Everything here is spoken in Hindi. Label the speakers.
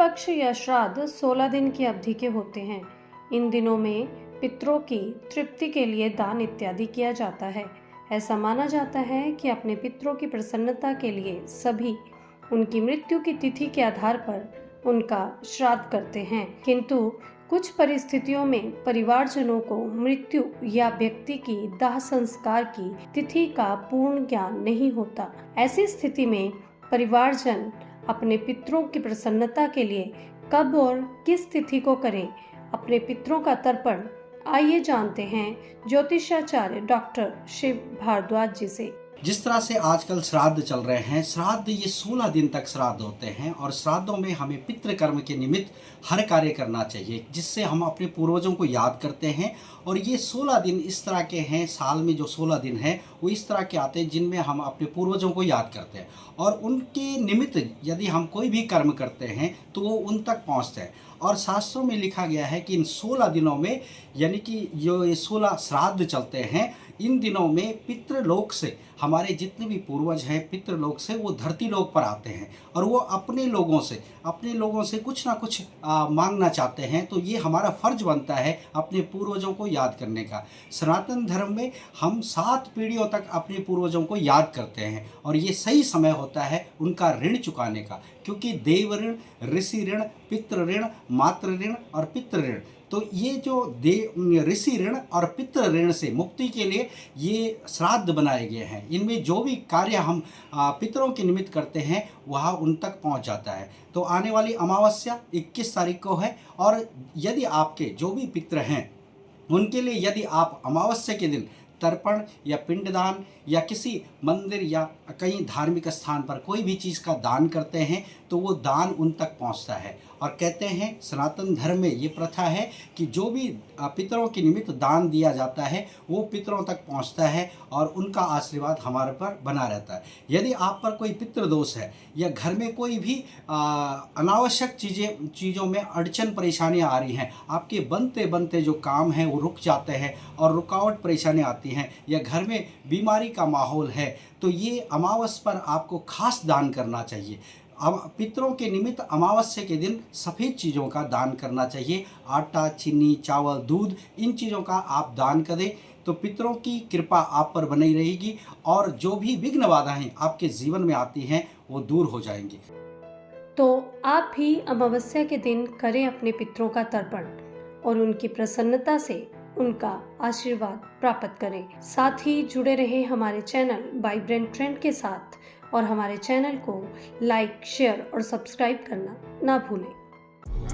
Speaker 1: पितृपक्ष या श्राद्ध 16 दिन की अवधि के होते हैं। इन दिनों में पितरों की तृप्ति के लिए दान इत्यादि किया जाता है। ऐसा माना जाता है कि अपने पितरों की प्रसन्नता के लिए सभी उनकी मृत्यु की तिथि के आधार पर उनका श्राद्ध करते हैं, किंतु कुछ परिस्थितियों में परिवारजनों को मृत्यु या व्यक्ति की दाह संस्कार की तिथि का पूर्ण ज्ञान नहीं होता। ऐसी स्थिति में परिवारजन अपने पितरों की प्रसन्नता के लिए कब और किस तिथि को करें अपने पितरों का तर्पण, आइए जानते हैं ज्योतिषाचार्य डॉक्टर शिव भारद्वाज जी से।
Speaker 2: जिस तरह से आजकल श्राद्ध चल रहे हैं, श्राद्ध ये 16 दिन तक श्राद्ध होते हैं और श्राद्धों में हमें पितृ कर्म के निमित्त हर कार्य करना चाहिए, जिससे हम अपने पूर्वजों को याद करते हैं। और ये 16 दिन इस तरह के हैं, साल में जो 16 दिन हैं वो इस तरह के आते हैं जिनमें हम अपने पूर्वजों को याद करते हैं और उनके निमित्त यदि हम कोई भी कर्म करते हैं तो वो उन तक पहुँचते हैं। और शास्त्रों में लिखा गया है कि इन 16 दिनों में, यानी कि जो ये 16 श्राद्ध चलते हैं, इन दिनों में पितृलोक से हमारे जितने भी पूर्वज हैं पितृलोक से वो धरती लोक पर आते हैं और वो अपने लोगों से कुछ ना कुछ मांगना चाहते हैं। तो ये हमारा फर्ज बनता है अपने पूर्वजों को याद करने का। सनातन धर्म में हम 7 पीढ़ियों तक अपने पूर्वजों को याद करते हैं और ये सही समय होता है उनका ऋण चुकाने का, क्योंकि देव ऋण, ऋषि ऋण, पितृ ऋण, मातृ ऋण और पितृ ऋण, तो ये जो ऋषि ऋण और पितृ ऋण से मुक्ति के लिए ये श्राद्ध बनाए गए हैं। इनमें जो भी कार्य हम पितरों के निमित्त करते हैं वह उन तक पहुंच जाता है। तो आने वाली अमावस्या 21 तारीख को है और यदि आपके जो भी पितृ हैं उनके लिए यदि आप अमावस्या के दिन तर्पण या पिंडदान या किसी मंदिर या कहीं धार्मिक स्थान पर कोई भी चीज़ का दान करते हैं तो वो दान उन तक पहुंचता है। और कहते हैं सनातन धर्म में ये प्रथा है कि जो भी पितरों के निमित्त दान दिया जाता है वो पितरों तक पहुंचता है और उनका आशीर्वाद हमारे पर बना रहता है। यदि आप पर कोई पितृ दोष है या घर में कोई भी अनावश्यक चीज़ों में अड़चन परेशानियां आ रही हैं, आपके बनते बनते जो काम हैं वो रुक जाते हैं और रुकावट परेशानी आती हैं, या घर में बीमारी का माहौल है, तो ये अमावस्या पर आपको खास दान करना चाहिए। पितरों के निमित्त अमावस्या के दिन सफ़ेद चीज़ों का दान करना चाहिए। आटा, चीनी, चावल, दूध, इन चीज़ों का आप दान करें तो पितरों की कृपा आप पर बनी रहेगी और जो भी विघ्न बाधाएं आपके जीवन में आती हैं वो दूर हो जाएंगी।
Speaker 1: तो आप भी अमावस्या के दिन करें अपने पितरों का तर्पण और उनकी प्रसन्नता से उनका आशीर्वाद प्राप्त करें। साथ ही जुड़े रहे हमारे चैनल वाइब्रेंट ट्रेंड के साथ और हमारे चैनल को लाइक, शेयर और सब्सक्राइब करना ना भूलें।